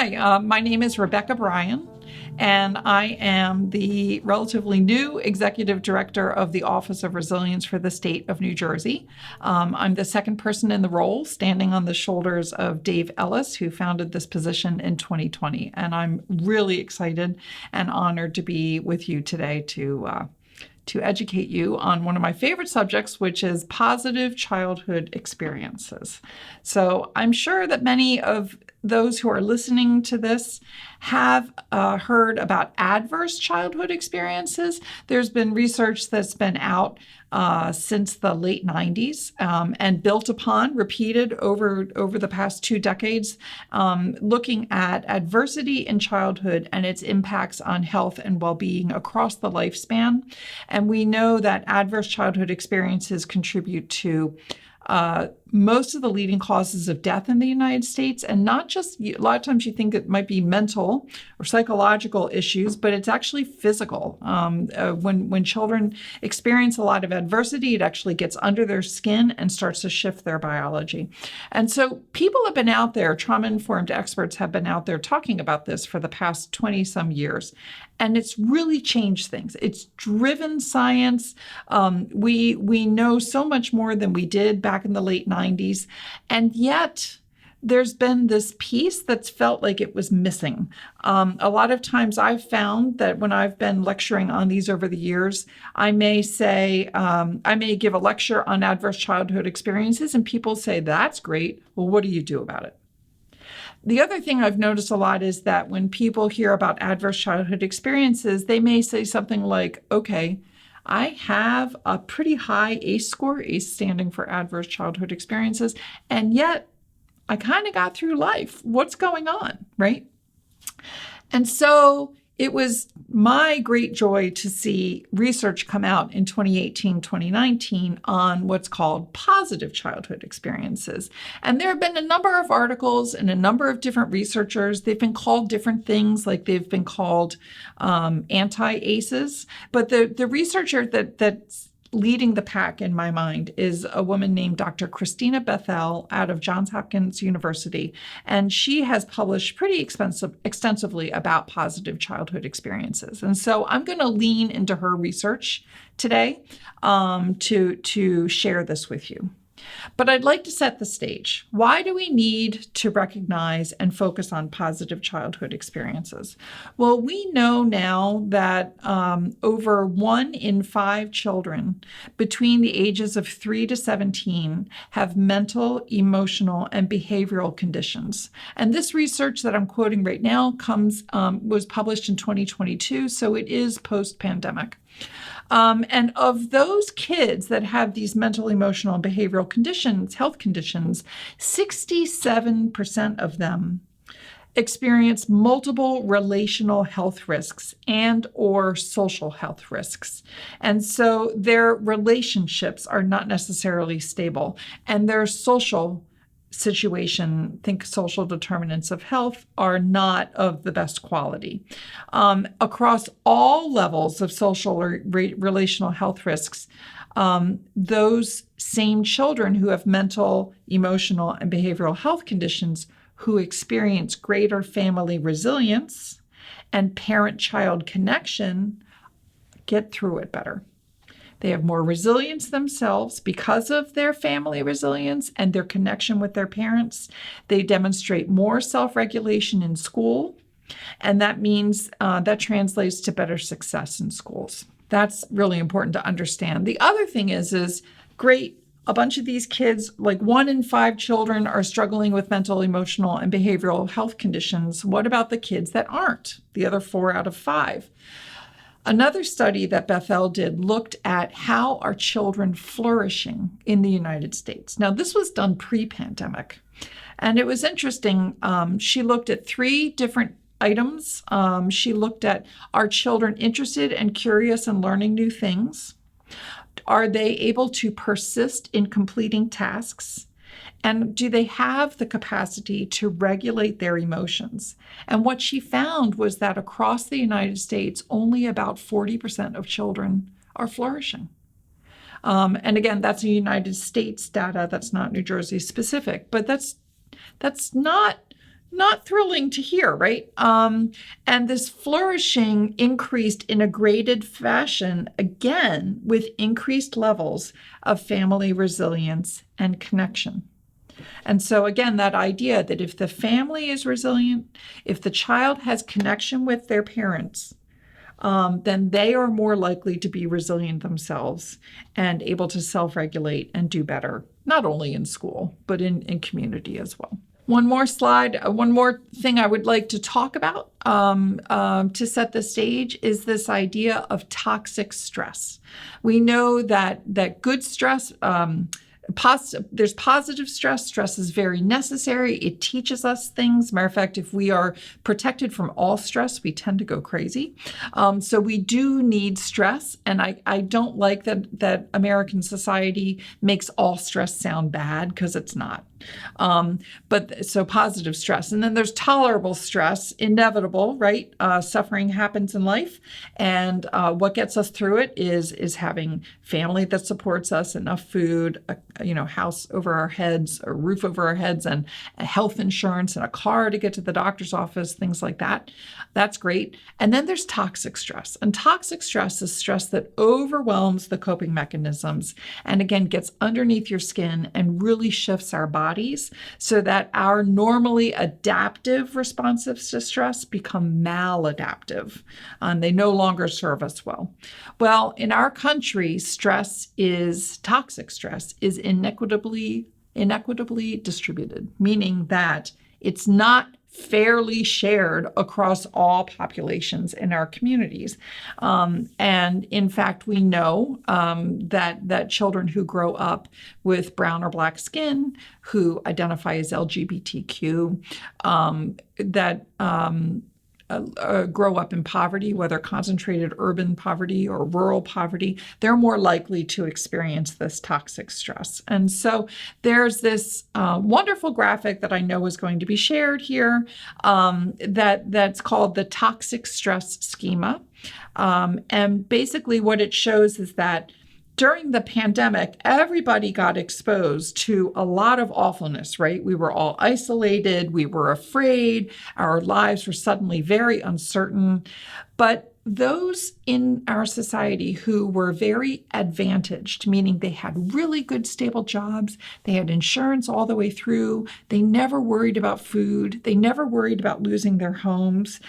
Hi, my name is Rebecca Bryan, and I am the relatively new Executive Director of the Office of Resilience for the state of New Jersey. I'm the second person in the role, standing on the shoulders of Dave Ellis, who founded this position in 2020. And I'm really excited and honored to be with you today to educate you on one of my favorite subjects, which is positive childhood experiences. So I'm sure that many of those who are listening to this have heard about adverse childhood experiences. There's been research that's been out since the late 90s and built upon, repeated over the past 2 decades, looking at adversity in childhood and its impacts on health and well-being across the lifespan. And we know that adverse childhood experiences contribute to most of the leading causes of death in the United States, and not just, a lot of times you think it might be mental or psychological issues, but it's actually physical. When children experience a lot of adversity, it actually gets under their skin and starts to shift their biology. And so people have been out there, trauma-informed experts have been out there talking about this for the past 20 some years. And it's really changed things. It's driven science. We know so much more than we did back in the late 90s. And yet there's been this piece that's felt like it was missing. A lot of times I've found that when I've been lecturing on these over the years, I may say, I may give a lecture on adverse childhood experiences and people say, that's great. Well, what do you do about it? The other thing I've noticed a lot is that when people hear about adverse childhood experiences, they may say something like, okay, I have a pretty high ACE score, ACE standing for adverse childhood experiences, and yet I kind of got through life. What's going on, right? And so it was my great joy to see research come out in 2018, 2019 on what's called positive childhood experiences. And there have been a number of articles and a number of different researchers. They've been called different things, like they've been called anti-ACEs. But the researcher that's leading the pack in my mind is a woman named Dr. Christina Bethel out of Johns Hopkins University. And she has published pretty extensively about positive childhood experiences. And so I'm going to lean into her research today to share this with you. But I'd like to set the stage. Why do we need to recognize and focus on positive childhood experiences? Well, we know now that over 1 in 5 children between the ages of 3 to 17 have mental, emotional, and behavioral conditions. And this research that I'm quoting right now was published in 2022, so it is post-pandemic. And of those kids that have these mental, emotional, and behavioral conditions, health conditions, 67% of them experience multiple relational health risks and or social health risks. And so their relationships are not necessarily stable, and their social situation, think social determinants of health, are not of the best quality. Across all levels of social or relational health risks, those same children who have mental, emotional, and behavioral health conditions who experience greater family resilience and parent-child connection get through it better. They have more resilience themselves because of their family resilience and their connection with their parents. They demonstrate more self-regulation in school, and that means that translates to better success in schools. That's really important to understand. The other thing is great. A bunch of these kids, like 1 in 5 children, are struggling with mental, emotional, and behavioral health conditions. What about the kids that aren't? The other 4 out of 5. Another study that Bethel did looked at how are children flourishing in the United States. Now, this was done pre-pandemic, and it was interesting. She looked at 3 different items. She looked at, are children interested and curious in learning new things? Are they able to persist in completing tasks? And do they have the capacity to regulate their emotions? And what she found was that across the United States, only about 40% of children are flourishing. And again, that's a United States data. That's not New Jersey specific, but that's not not thrilling to hear, right? And this flourishing increased in a graded fashion, again, with increased levels of family resilience and connection. And so, again, that idea that if the family is resilient, if the child has connection with their parents, then they are more likely to be resilient themselves and able to self-regulate and do better, not only in school, but in community as well. One more slide, one more thing I would like to talk about to set the stage is this idea of toxic stress. We know that good stress, there's positive stress. Stress is very necessary. It teaches us things. Matter of fact, if we are protected from all stress, we tend to go crazy. So we do need stress. And I don't like that American society makes all stress sound bad, because it's not. But so positive stress. And then there's tolerable stress, inevitable, right? Suffering happens in life. And what gets us through it is having family that supports us, enough food, a house over our heads, a roof over our heads, and a health insurance and a car to get to the doctor's office, things like that. That's great. And then there's toxic stress. And toxic stress is stress that overwhelms the coping mechanisms and, again, gets underneath your skin and really shifts our bodies so that our normally adaptive responses to stress become maladaptive, and they no longer serve us well. Well, in our country, toxic stress is inequitably distributed, meaning that it's not fairly shared across all populations in our communities. And in fact, we know that children who grow up with brown or black skin, who identify as LGBTQ, grow up in poverty, whether concentrated urban poverty or rural poverty, they're more likely to experience this toxic stress. And so there's this wonderful graphic that I know is going to be shared here that's called the toxic stress schema. And basically what it shows is that during the pandemic, everybody got exposed to a lot of awfulness, right? We were all isolated. We were afraid. Our lives were suddenly very uncertain. But those in our society who were very advantaged, meaning they had really good, stable jobs, they had insurance all the way through, they never worried about food, they never worried about losing their homes,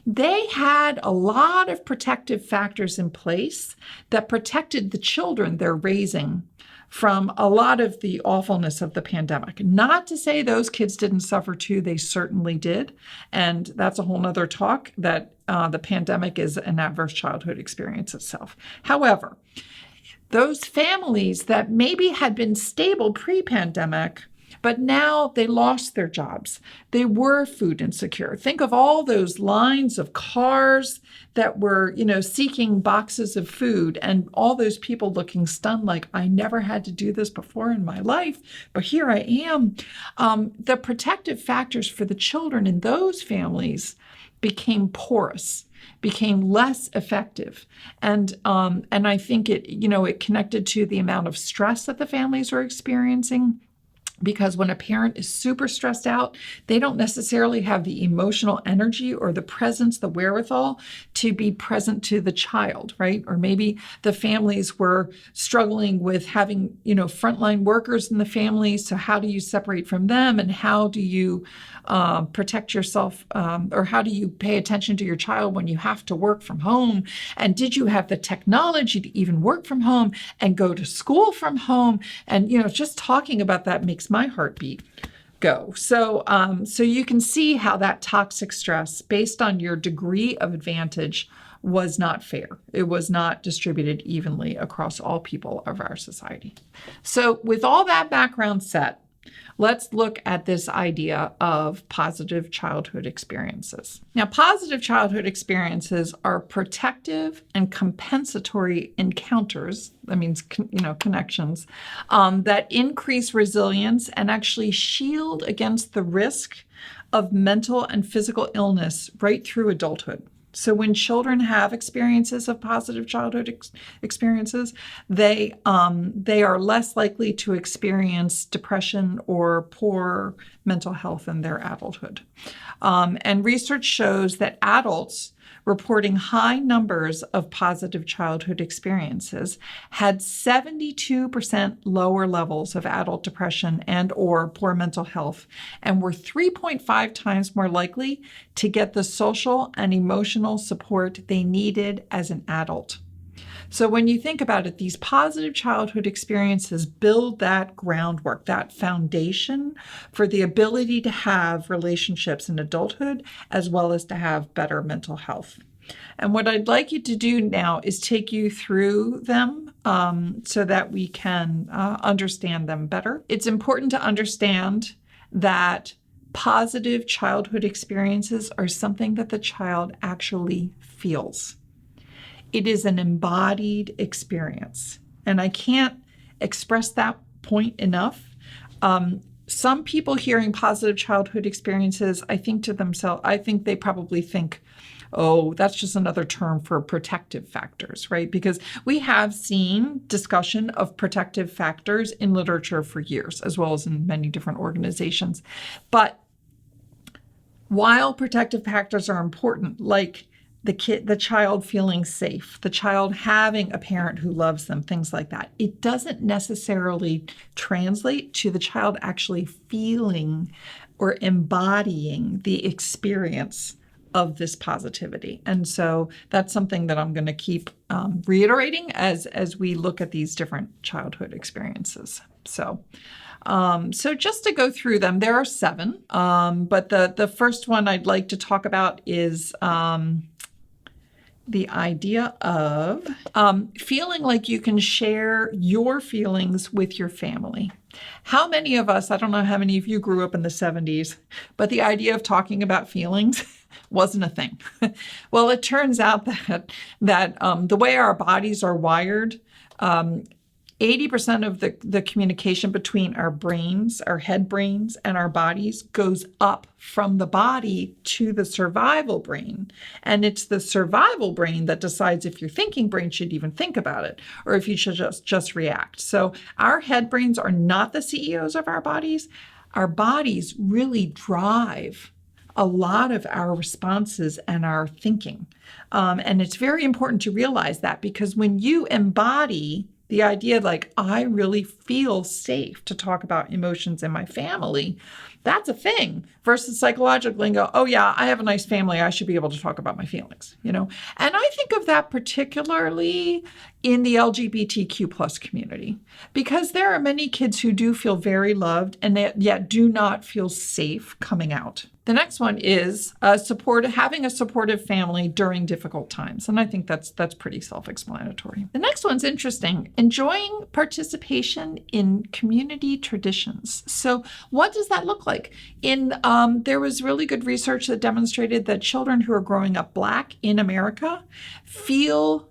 they had a lot of protective factors in place that protected the children they're raising from a lot of the awfulness of the pandemic. Not to say those kids didn't suffer too, they certainly did. And that's a whole nother talk, that the pandemic is an adverse childhood experience itself. However, those families that maybe had been stable pre-pandemic, but now they lost their jobs, they were food insecure. Think of all those lines of cars that were, seeking boxes of food, and all those people looking stunned like, I never had to do this before in my life, but here I am. The protective factors for the children in those families became porous, became less effective. And I think it connected to the amount of stress that the families were experiencing. Because when a parent is super stressed out, they don't necessarily have the emotional energy or the presence, the wherewithal to be present to the child, right? Or maybe the families were struggling with having, frontline workers in the family. So how do you separate from them? And how do you protect yourself, or how do you pay attention to your child when you have to work from home? And did you have the technology to even work from home and go to school from home? And, just talking about that makes my heartbeat go. So you can see how that toxic stress, based on your degree of advantage, was not fair. It was not distributed evenly across all people of our society. So with all that background set, let's look at this idea of positive childhood experiences. Now, positive childhood experiences are protective and compensatory encounters, that means, connections, that increase resilience and actually shield against the risk of mental and physical illness right through adulthood. So when children have experiences of positive childhood experiences, they are less likely to experience depression or poor mental health in their adulthood. And research shows that adults reporting high numbers of positive childhood experiences had 72% lower levels of adult depression and or poor mental health, and were 3.5 times more likely to get the social and emotional support they needed as an adult. So when you think about it, these positive childhood experiences build that groundwork, that foundation for the ability to have relationships in adulthood, as well as to have better mental health. And what I'd like you to do now is take you through them so that we can understand them better. It's important to understand that positive childhood experiences are something that the child actually feels. It is an embodied experience. And I can't express that point enough. Some people hearing positive childhood experiences, I think they probably think, oh, that's just another term for protective factors, right? Because we have seen discussion of protective factors in literature for years, as well as in many different organizations. But while protective factors are important, like the child feeling safe, the child having a parent who loves them, things like that, it doesn't necessarily translate to the child actually feeling or embodying the experience of this positivity. And so that's something that I'm going to keep reiterating as we look at these different childhood experiences. So just to go through them, there are 7, but the first one I'd like to talk about is the idea of feeling like you can share your feelings with your family. How many of us, I don't know how many of you grew up in the 70s, but the idea of talking about feelings wasn't a thing. Well, it turns out that the way our bodies are wired, 80% of the communication between our brains, our head brains, and our bodies goes up from the body to the survival brain. And it's the survival brain that decides if your thinking brain should even think about it or if you should just react. So our head brains are not the CEOs of our bodies. Our bodies really drive a lot of our responses and our thinking. And it's very important to realize that, because when you embody the idea like, I really feel safe to talk about emotions in my family, that's a thing, versus psychologically go, oh yeah, I have a nice family, I should be able to talk about my feelings, And I think of that particularly in the LGBTQ plus community, because there are many kids who do feel very loved and yet do not feel safe coming out. The next one is having a supportive family during difficult times. And I think that's pretty self-explanatory. The next one's interesting. Enjoying participation in community traditions. So what does that look like? There was really good research that demonstrated that children who are growing up Black in America feel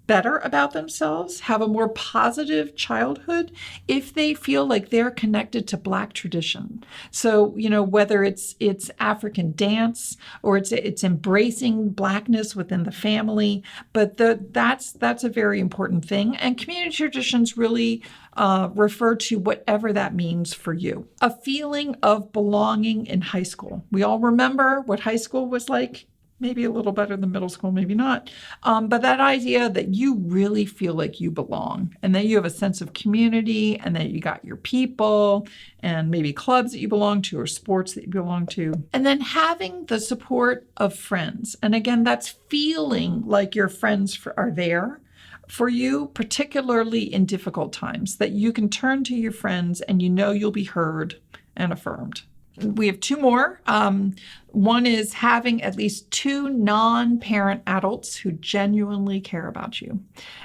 better about themselves, have a more positive childhood if they feel like they're connected to Black tradition. So, whether it's African dance or it's embracing Blackness within the family, but that's a very important thing. And community traditions really refer to whatever that means for you. A feeling of belonging in high school. We all remember what high school was like. Maybe a little better than middle school, maybe not. But that idea that you really feel like you belong, and that you have a sense of community, and that you got your people and maybe clubs that you belong to or sports that you belong to. And then having the support of friends. And again, that's feeling like your friends are there for you, particularly in difficult times, that you can turn to your friends and you'll be heard and affirmed. We have 2 more. One is having at least 2 non-parent adults who genuinely care about you.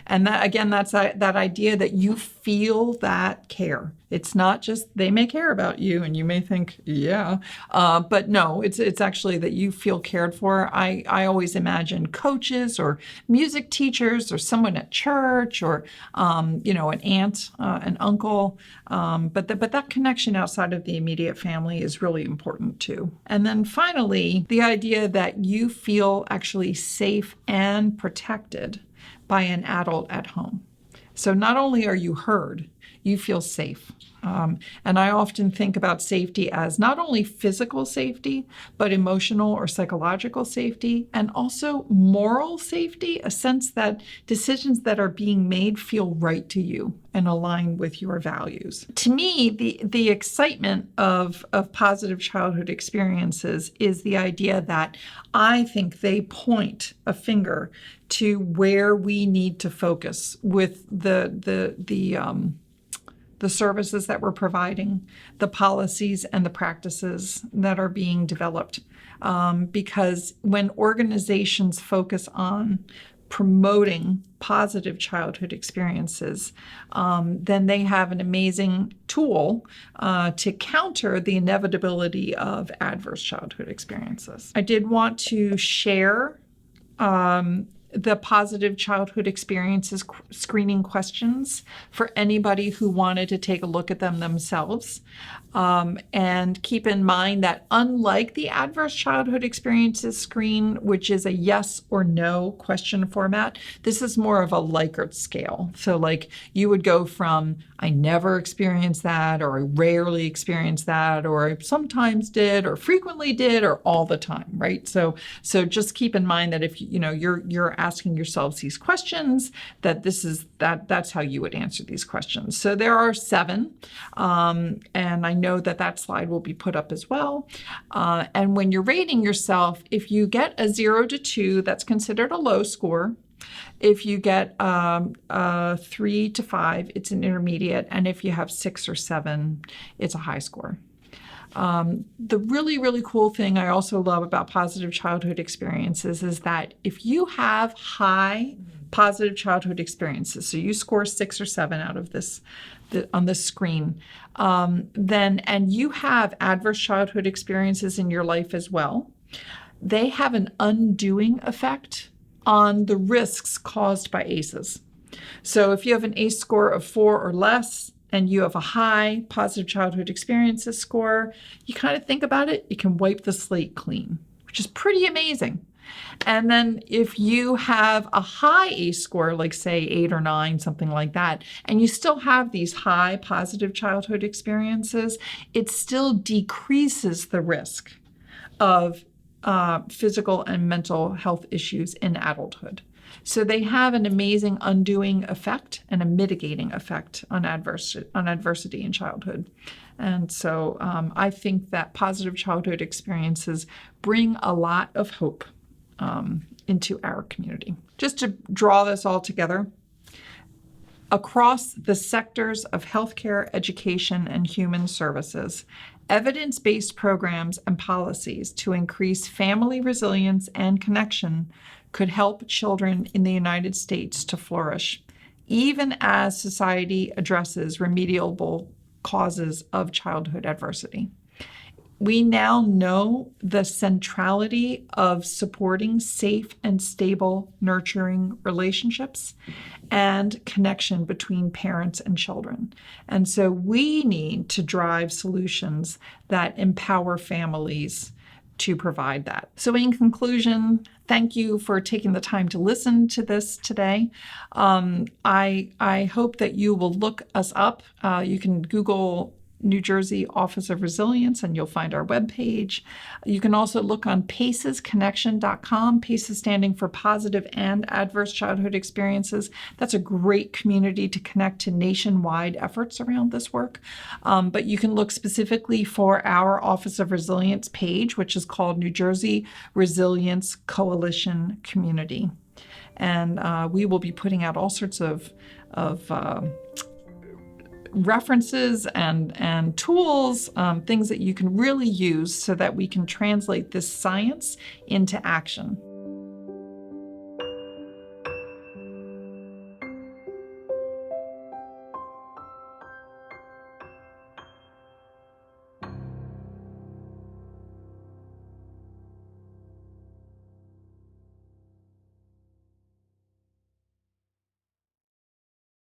And that, again, that's that idea that you feel that care. It's not just they may care about you and you may think, yeah, but no, it's actually that you feel cared for. I always imagine coaches or music teachers or someone at church or, an aunt, an uncle. But that connection outside of the immediate family is really important too. And then finally, finally, the idea that you feel actually safe and protected by an adult at home. So not only are you heard, you feel safe. And I often think about safety as not only physical safety, but emotional or psychological safety, and also moral safety, a sense that decisions that are being made feel right to you and align with your values. To me, the excitement of positive childhood experiences is the idea that I think they point a finger to where we need to focus with the services that we're providing, the policies and the practices that are being developed. Because when organizations focus on promoting positive childhood experiences, then they have an amazing tool to counter the inevitability of adverse childhood experiences. I did want to share the positive childhood experiences screening questions for anybody who wanted to take a look at them themselves. And keep in mind that unlike the adverse childhood experiences screen, which is a yes or no question format, this is more of a Likert scale. So like you would go from I never experienced that, or I rarely experienced that, or I sometimes did, or frequently did, or all the time, right? So just keep in mind that if you're asking yourselves these questions, that's how you would answer these questions. So there are 7, and I know that slide will be put up as well. And when you're rating yourself, if you get a 0 to 2, that's considered a low score. If you get 3 to 5, it's an intermediate. And if you have 6 or 7, it's a high score. The really, really cool thing I also love about positive childhood experiences is that if you have high positive childhood experiences, so you score 6 or 7 out of this on this screen, and you have adverse childhood experiences in your life as well, they have an undoing effect on the risks caused by ACEs. So if you have an ACE score of 4 or less, and you have a high positive childhood experiences score, you kind of think about it, you can wipe the slate clean, which is pretty amazing. And then if you have a high ACE score, like say 8 or 9, something like that, and you still have these high positive childhood experiences, it still decreases the risk of physical and mental health issues in adulthood. So they have an amazing undoing effect and a mitigating effect on adversity in childhood. And so I think that positive childhood experiences bring a lot of hope into our community. Just to draw this all together, across the sectors of healthcare, education, and human services, evidence-based programs and policies to increase family resilience and connection could help children in the United States to flourish, even as society addresses remediable causes of childhood adversity. We now know the centrality of supporting safe and stable, nurturing relationships and connection between parents and children. And so we need to drive solutions that empower families to provide that. So in conclusion, thank you for taking the time to listen to this today. I hope that you will look us up. You can Google New Jersey Office of Resilience, and you'll find our webpage. You can also look on PACEsconnection.com, PACEs standing for Positive and Adverse Childhood Experiences. That's a great community to connect to nationwide efforts around this work. But you can look specifically for our Office of Resilience page, which is called New Jersey Resilience Coalition Community. And we will be putting out all sorts of references and tools, things that you can really use so that we can translate this science into action.